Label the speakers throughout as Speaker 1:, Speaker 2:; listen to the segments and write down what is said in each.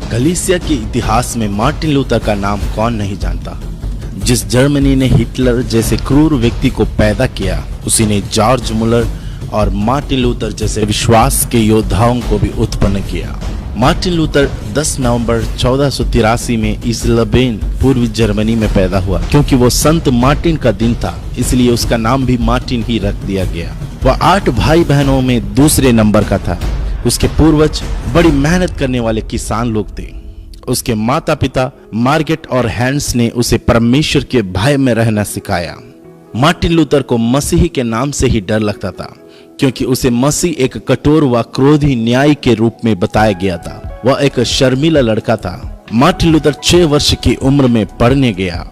Speaker 1: गलीसिया के इतिहास में मार्टिन लूथर का नाम कौन नहीं जानता। जिस जर्मनी ने हिटलर जैसे क्रूर व्यक्ति को पैदा किया, उसी ने जॉर्ज मुलर और मार्टिन लूथर जैसे विश्वास के योद्धाओं को भी उत्पन्न किया। मार्टिन लूथर 10 नवंबर 1483 में इस्लबेन पूर्वी जर्मनी में पैदा हुआ। क्योंकि वो संत मार्टिन का दिन था, इसलिए उसका नाम भी मार्टिन ही रख दिया गया। वह 8 भाई बहनों में दूसरे नंबर का था। उसके पूर्वज बड़ी मेहनत करने वाले किसान लोग थे। उसके माता पिता मार्गेट और हैंस ने उसे परमेश्वर के भय में रहना सिखाया। मार्टिन लूथर को मसीही के नाम से ही डर लगता था, क्योंकि उसे मसीह एक कठोर व क्रोधी न्याय के रूप में बताया गया था। वह एक शर्मीला लड़का था। मार्टिन लूथर 6 वर्ष की उम्र में पढ़ने गया।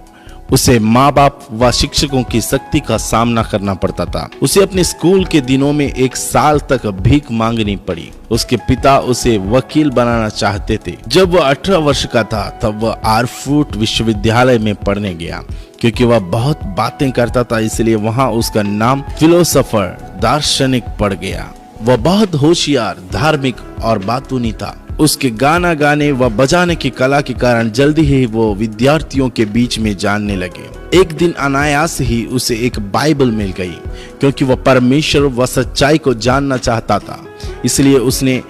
Speaker 1: उसे माँ बाप व शिक्षकों की सख्ती का सामना करना पड़ता था। उसे अपने स्कूल के दिनों में 1 साल तक भीख मांगनी पड़ी। उसके पिता उसे वकील बनाना चाहते थे। जब वह 18 वर्ष का था, तब वह आरफूट विश्वविद्यालय में पढ़ने गया। क्योंकि वह बहुत बातें करता था, इसलिए वहां उसका नाम फिलोसोफर दार्शनिक पड़ गया। वह बहुत होशियार, धार्मिक और बातूनी था। उसके गाना गाने व बजाने की कला के कारण जल्दी ही वो विद्यार्थियों के बीच में जानने लगे। एक दिन अनायास ही उसे एक बाइबल मिल गई। क्योंकि वह परमेश्वर व सच्चाई को जानना चाहता था, इसलिए उसने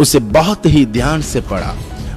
Speaker 1: उसे बहुत ही ध्यान से पढ़ा।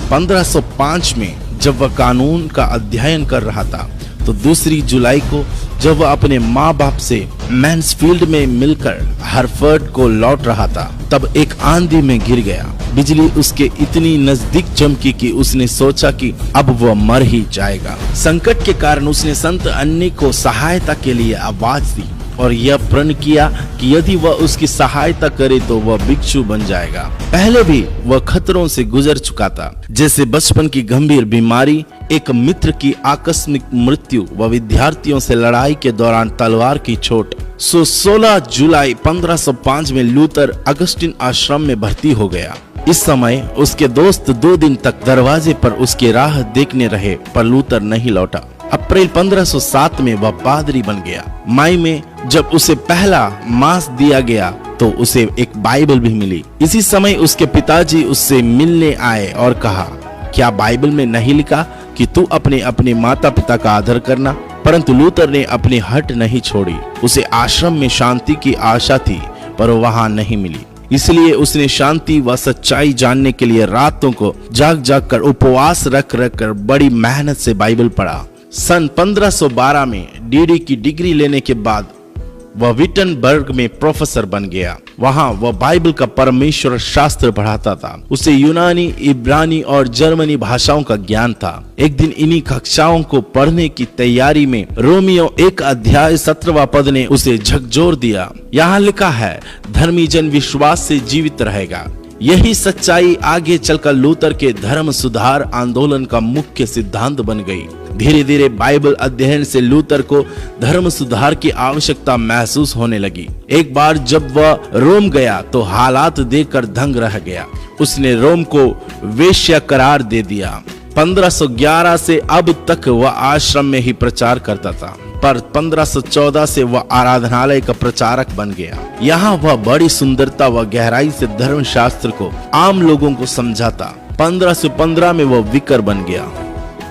Speaker 1: 1505 में जब वह कानून का अध्ययन कर रहा था, तो 2 जुलाई को जब वह अपने माँ बाप से मैन्सफील्ड में मिलकर हार्वर्ड को लौट रहा था, तब एक आंधी में गिर गया। बिजली उसके इतनी नजदीक चमकी कि उसने सोचा कि अब वह मर ही जाएगा। संकट के कारण उसने संत अन्नी को सहायता के लिए आवाज दी और यह प्रण किया कि यदि वह उसकी सहायता करे तो वह भिक्षु बन जाएगा। पहले भी वह खतरों से गुजर चुका था, जैसे बचपन की गंभीर बीमारी, एक मित्र की आकस्मिक मृत्यु व विद्यार्थियों से लड़ाई के दौरान तलवार की चोट। 16 जुलाई 1505 में लूथर अगस्टिन आश्रम में भर्ती हो गया। इस समय उसके दोस्त 2 दिन तक दरवाजे पर उसकी राह देखने रहे, पर लूथर नहीं लौटा। अप्रैल 1507 में वह पादरी बन गया। मई में जब उसे पहला मास दिया गया, तो उसे एक बाइबल भी मिली। इसी समय उसके पिताजी उससे मिलने आए और कहा, क्या बाइबल में नहीं लिखा कि तू अपने माता पिता का आदर करना? परंतु लूथर ने अपनी हट नहीं छोड़ी। उसे आश्रम में शांति की आशा थी, पर वहां नहीं मिली। इसलिए उसने शांति व सच्चाई जानने के लिए रातों को जाग जाग कर उपवास रख कर बड़ी मेहनत से बाइबल पढ़ा। सन 1512 में डीडी की डिग्री लेने के बाद वह विटनबर्ग में प्रोफेसर बन गया। वहां वह बाइबल का परमेश्वर शास्त्र पढ़ाता था। उसे यूनानी, इब्रानी और जर्मनी भाषाओं का ज्ञान था। एक दिन इन्हीं कक्षाओं को पढ़ने की तैयारी में रोमियो 1 अध्याय 17वां पद ने उसे झकझोर दिया। यहाँ लिखा है, धर्मी जन विश्वास से जीवित रहेगा। यही सच्चाई आगे चलकर लूथर के धर्म सुधार आंदोलन का मुख्य सिद्धांत बन गई। धीरे धीरे बाइबल अध्ययन से लूथर को धर्म सुधार की आवश्यकता महसूस होने लगी। एक बार जब वह रोम गया तो हालात देखकर दंग रह गया। उसने रोम को वेश्या करार दे दिया। 1511 से अब तक वह आश्रम में ही प्रचार करता था, पर 1514 से वह आराधनालय का प्रचारक बन गया। यहाँ वह बड़ी सुंदरता व गहराई से धर्म शास्त्र को आम लोगों को समझाता। 1515 में वह विकर बन गया।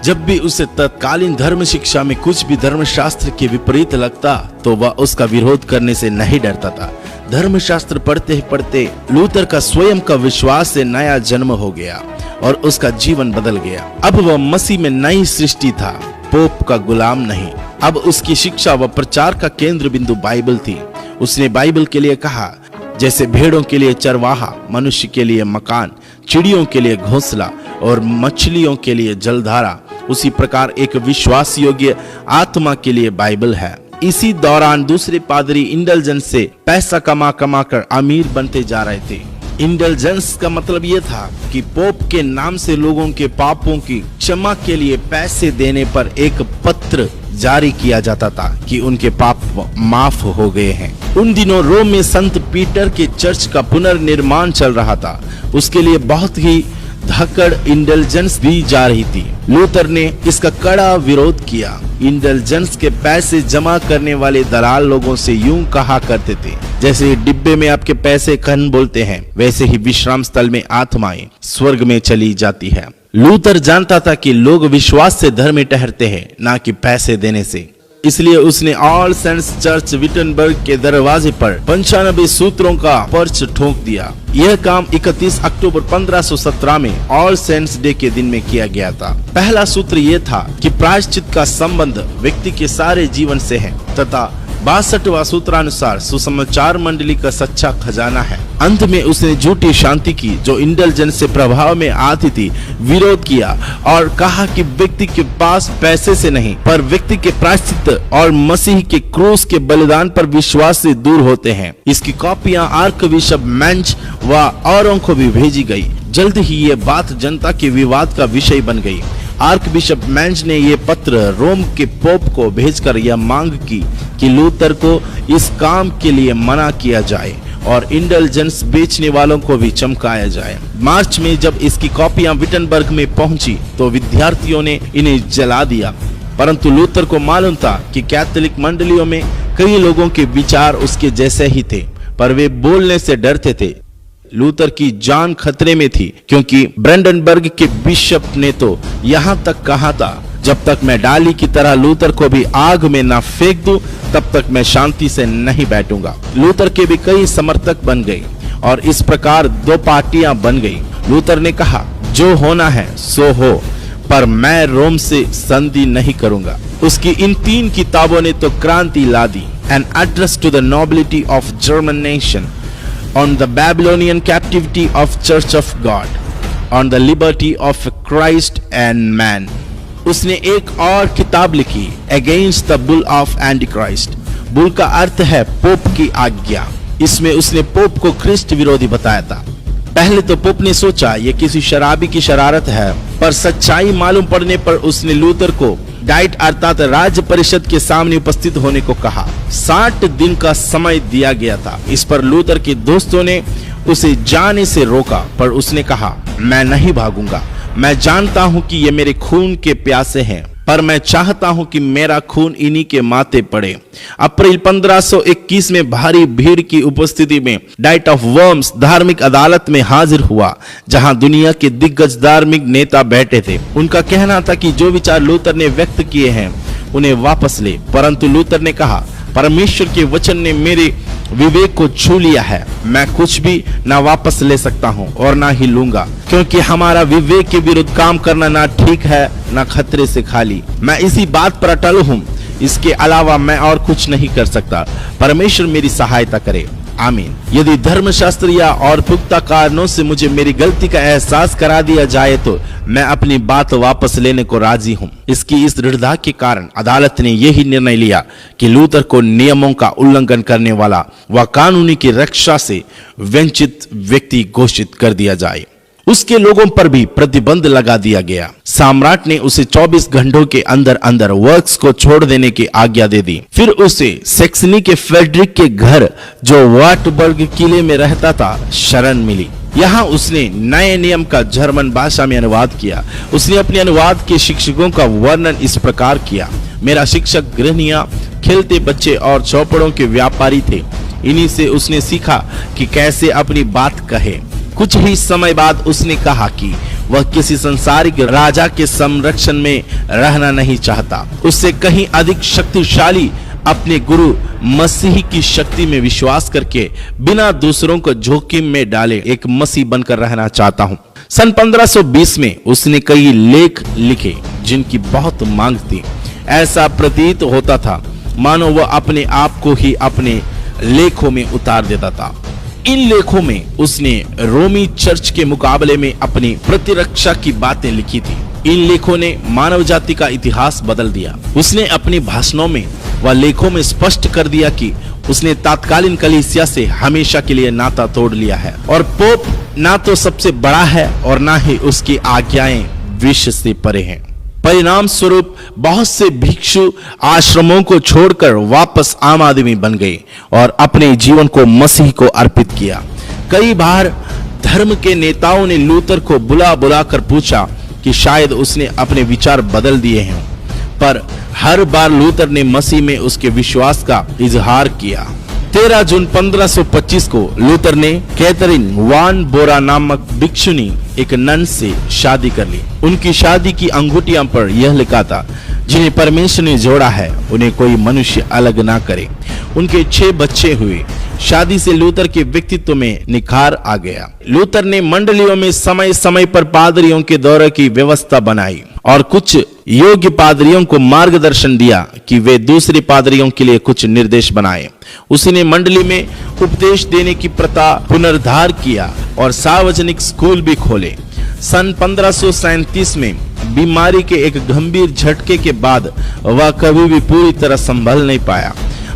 Speaker 1: जब भी उसे तत्कालीन धर्म शिक्षा में कुछ भी धर्मशास्त्र के विपरीत लगता, तो वह उसका विरोध करने से नहीं डरता था। धर्मशास्त्र पढ़ते पढ़ते लूथर का स्वयं का विश्वास से नया जन्म हो गया और उसका जीवन बदल गया। अब वह मसीह में नई सृष्टि था, पोप का गुलाम नहीं। अब उसकी शिक्षा व प्रचार का केंद्र बिंदु बाइबल थी। उसने बाइबल के लिए कहा, जैसे भेड़ों के लिए चरवाहा, मनुष्य के लिए मकान, चिड़ियों के लिए घोंसला और मछलियों के लिए जलधारा, उसी प्रकार एक विश्वास योग्य आत्मा के लिए बाइबल है। इसी दौरान दूसरे पादरी इंडल्जेंस से पैसा कमा कर अमीर बनते जा रहे थे। इंडल्जेंस का मतलब यह था कि पोप के नाम से लोगों के पापों की क्षमा के लिए पैसे देने पर एक पत्र जारी किया जाता था कि उनके पाप माफ हो गए हैं। उन दिनों रोम में संत पीटर के चर्च का पुनर्निर्माण चल रहा था। उसके लिए बहुत ही धक्कड़ इंडल्जेंस दी जा रही थी। लूथर ने इसका कड़ा विरोध किया। इंडल्जेंस के पैसे जमा करने वाले दलाल लोगों से यूं कहा करते थे, जैसे डिब्बे में आपके पैसे खन बोलते हैं, वैसे ही विश्राम स्थल में आत्माएं स्वर्ग में चली जाती है। लूथर जानता था कि लोग विश्वास से धर्मी ठहरते हैं, ना कि पैसे देने से। इसलिए उसने ऑल सेंट्स चर्च विटनबर्ग के दरवाजे पर 95 सूत्रों का पर्च ठोक दिया। यह काम 31 अक्टूबर 1517 में ऑल सेंट्स डे के दिन में किया गया था। पहला सूत्र यह था कि प्रायश्चित का संबंध व्यक्ति के सारे जीवन से है तथा 62वां सूत्रानुसार सुसमाचार मंडली का सच्चा खजाना है। अंत में उसने झूठी शांति की जो इंटेलिजेंस से प्रभाव में आती थी विरोध किया और कहा कि व्यक्ति के पास पैसे से नहीं पर व्यक्ति के प्रायश्चित और मसीह के क्रूस के बलिदान पर विश्वास से दूर होते हैं। इसकी कॉपियां आर्क बिशप मेंज व औरों को भी भेजी गई। जल्द ही ये बात जनता के विवाद का विषय बन गई। आर्क बिशप मेंज ने ये पत्र रोम के पोप को भेजकर यह मांग की कि लूथर को इस काम के लिए मना किया जाए और इंटेलिजेंस बेचने वालों को भी चमकाया जाए। मार्च में जब इसकी कॉपियां विटनबर्ग में पहुंची तो विद्यार्थियों ने इन्हें जला दिया, परंतु लूथर को मालूम था कि कैथोलिक मंडलियों में कई लोगों के विचार उसके जैसे ही थे, पर वे बोलने से डरते थे। लूथर की जान खतरे में थी क्योंकि ब्रेंडनबर्ग के बिशप ने तो यहाँ तक कहा था, जब तक मैं डाली की तरह लूथर को भी आग में ना फेंक दूं, तब तक मैं शांति से नहीं बैठूंगा। लूथर के भी कई समर्थक बन गए और इस प्रकार दो पार्टियां बन गई। लूथर ने कहा, जो होना है सो हो, पर मैं रोम से संधि नहीं करूंगा। उसकी इन 3 किताबों ने तो क्रांति ला दी। An address to the nobility of German nation, on the Babylonian captivity of Church of God, on the liberty of Christ and man। उसने एक और किताब लिखी, Against the Bull of Antichrist। Bull का अर्थ है पोप की आज्ञा। इसमें उसने पोप को ख्रिस्ट विरोधी बताया था। पहले तो पोप ने सोचा ये किसी शराबी की शरारत है, पर सच्चाई मालूम पड़ने पर उसने लूथर को डाइट अर्थात राज्य परिषद के सामने उपस्थित होने को कहा। 60 दिन का समय दिया गया था। इस पर लूथर के दोस्तों ने उसे जाने से रोका, पर उसने कहा, मैं नहीं भागूंगा। मैं जानता हूं कि ये मेरे खून के प्यासे हैं, पर मैं चाहता हूं कि मेरा खून इन्हीं के माथे पड़े। अप्रैल 1521 में भारी भीड़ की उपस्थिति में डाइट ऑफ वर्म्स धार्मिक अदालत में हाजिर हुआ, जहां दुनिया के दिग्गज धार्मिक नेता बैठे थे। उनका कहना था कि जो विचार लूथर ने व्यक्त किए हैं उन्हें वापस ले, परंतु लूथर ने कहा, परमेश्वर के वचन ने मेरे विवेक को छू लिया है। मैं कुछ भी ना वापस ले सकता हूँ और ना ही लूंगा, क्योंकि हमारा विवेक के विरुद्ध काम करना ना ठीक है ना खतरे से खाली। मैं इसी बात पर अटल हूँ, इसके अलावा मैं और कुछ नहीं कर सकता। परमेश्वर मेरी सहायता करे, आमीन। यदि धर्मशास्त्र या और पुख्ता कारणों से मुझे मेरी गलती का एहसास करा दिया जाए तो मैं अपनी बात वापस लेने को राजी हूँ। इसकी इस दृढ़ता के कारण अदालत ने यही निर्णय लिया कि लूथर को नियमों का उल्लंघन करने वाला व कानूनी की रक्षा से वंचित व्यक्ति घोषित कर दिया जाए। उसके लोगों पर भी प्रतिबंध लगा दिया गया। सम्राट ने उसे 24 घंटों के अंदर अंदर वर्क्स को छोड़ देने की आज्ञा दे दी। फिर उसे सेक्सनी के फेडरिक के घर, जो वार्टबर्ग किले में रहता था, शरण मिली। यहाँ उसने नए नियम का जर्मन भाषा में अनुवाद किया। उसने अपने अनुवाद के शिक्षकों का वर्णन इस प्रकार किया, मेरा शिक्षक गृहणियां, खेलते बच्चे और चौपड़ों के व्यापारी थे। इन्हीं से उसने सीखा कि कैसे अपनी बात कहे। कुछ ही समय बाद उसने कहा कि वह किसी संसारिक राजा के संरक्षण में रहना नहीं चाहता। उससे कहीं अधिक शक्तिशाली अपने गुरु मसीह की शक्ति में विश्वास करके बिना दूसरों को जोखिम में डाले एक मसीह बनकर रहना चाहता हूँ। सन 1520 में उसने कई लेख लिखे जिनकी बहुत मांग थी। ऐसा प्रतीत होता था मानो वह अपने आप को ही अपने लेखों में उतार देता था। इन लेखों में उसने रोमी चर्च के मुकाबले में अपनी प्रतिरक्षा की बातें लिखी थी। इन लेखों ने मानव जाति का इतिहास बदल दिया। उसने अपने भाषणों में व लेखों में स्पष्ट कर दिया कि उसने तात्कालीन कलीसिया से हमेशा के लिए नाता तोड़ लिया है और पोप ना तो सबसे बड़ा है और ना ही उसकी आज्ञाएं विश्व से परे हैं। परिणाम स्वरूप बहुत से भिक्षु आश्रमों को छोड़कर वापस आम आदमी बन गए और अपने जीवन को मसीह को अर्पित किया। कई बार धर्म के नेताओं ने लूथर को बुला बुला कर पूछा कि शायद उसने अपने विचार बदल दिए हैं, पर हर बार लूथर ने मसीह में उसके विश्वास का इजहार किया। 13 जून 1525 को लूथर ने कैथरीन वान बोरा नामक भिक्षुनी एक नन से शादी कर ली। उनकी शादी की अंगूठियों पर यह लिखा था, जिन्हें परमेश्वर ने जोड़ा है उन्हें कोई मनुष्य अलग ना करे। उनके 6 बच्चे हुए। शादी से लूथर के व्यक्तित्व में निखार आ गया। लूथर ने मंडलियों में समय समय पर पादरियों के दौरे की व्यवस्था बनाई और कुछ योग्य पादरियों को मार्गदर्शन दिया कि वे दूसरे पादरियों के लिए कुछ निर्देश बनाए। उसने मंडली में उपदेश देने की प्रथा पुनरुद्धार किया और सार्वजनिक स्कूल भी खोले। सन 1537 में बीमारी के एक गंभीर झटके के बाद वह कभी भी पूरी तरह संभल नहीं पाया।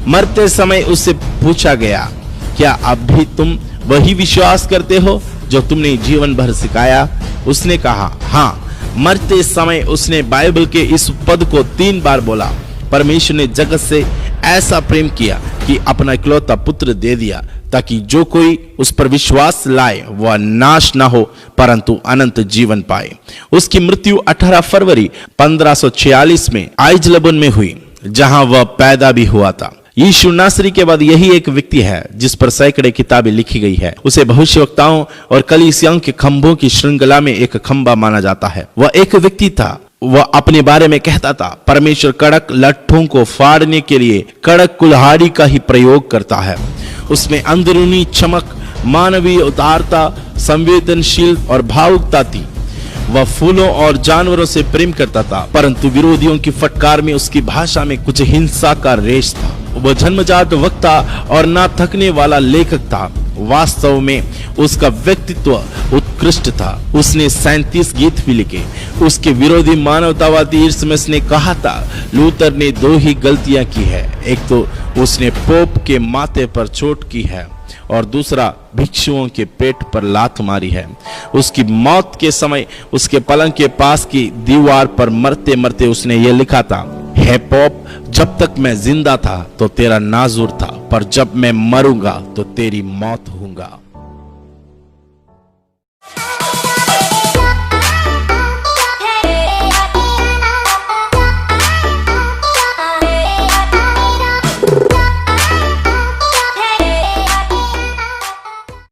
Speaker 1: मरते समय उससे पूछा गया, क्या अब भी तुम वही विश्वास करते हो जो तुमने जीवन भर सिखाया? उसने कहा, हाँ। मरते समय उसने बाइबल के इस पद को 3 बार बोला, परमेश्वर ने जगत से ऐसा प्रेम किया कि अपना इकलौता पुत्र दे दिया, ताकि जो कोई उस पर विश्वास लाए वह नाश ना हो परंतु अनंत जीवन पाए। उसकी मृत्यु 18 फरवरी 1546 में आइजलबन में हुई, जहां वह पैदा भी हुआ था। यीशु नासरी के बाद यही एक व्यक्ति है जिस पर सैकड़े किताबें लिखी गई है। उसे भविष्यवक्ताओं और कलीसियाओं के खंभों की श्रृंखला में एक खंभा माना जाता है। वह एक व्यक्ति था। वह अपने बारे में कहता था, परमेश्वर कड़क लट्ठों को फाड़ने के लिए कड़क कुल्हाड़ी का ही प्रयोग करता है। उसमें अंदरूनी चमक, मानवीय उदारता, संवेदनशील और भावुकता थी। वह फूलों और जानवरों से प्रेम करता था, परंतु विरोधियों की फटकार में उसकी भाषा में कुछ हिंसा का रेश था। वह जन्मजात वक्ता और ना थकने वाला लेखक था। वास्तव में उसका व्यक्तित्व उत्कृष्ट था। उसने 37 गीत भी लिखे। उसके विरोधी मानवतावादी इर्समस ने कहा था, लूथर ने 2 ही गलतियां की है। एक तो उसने पोप के माथे पर चोट की है और दूसरा भिक्षुओं के पेट पर लात मारी है। उसकी मौत के समय उसके पलंग के पास की दीवार पर मरते मरते उसने ये लिखा था, हे पोप, जब तक मैं जिंदा था तो तेरा नाजुर था, पर जब मैं मरूंगा तो तेरी मौत होऊंगा।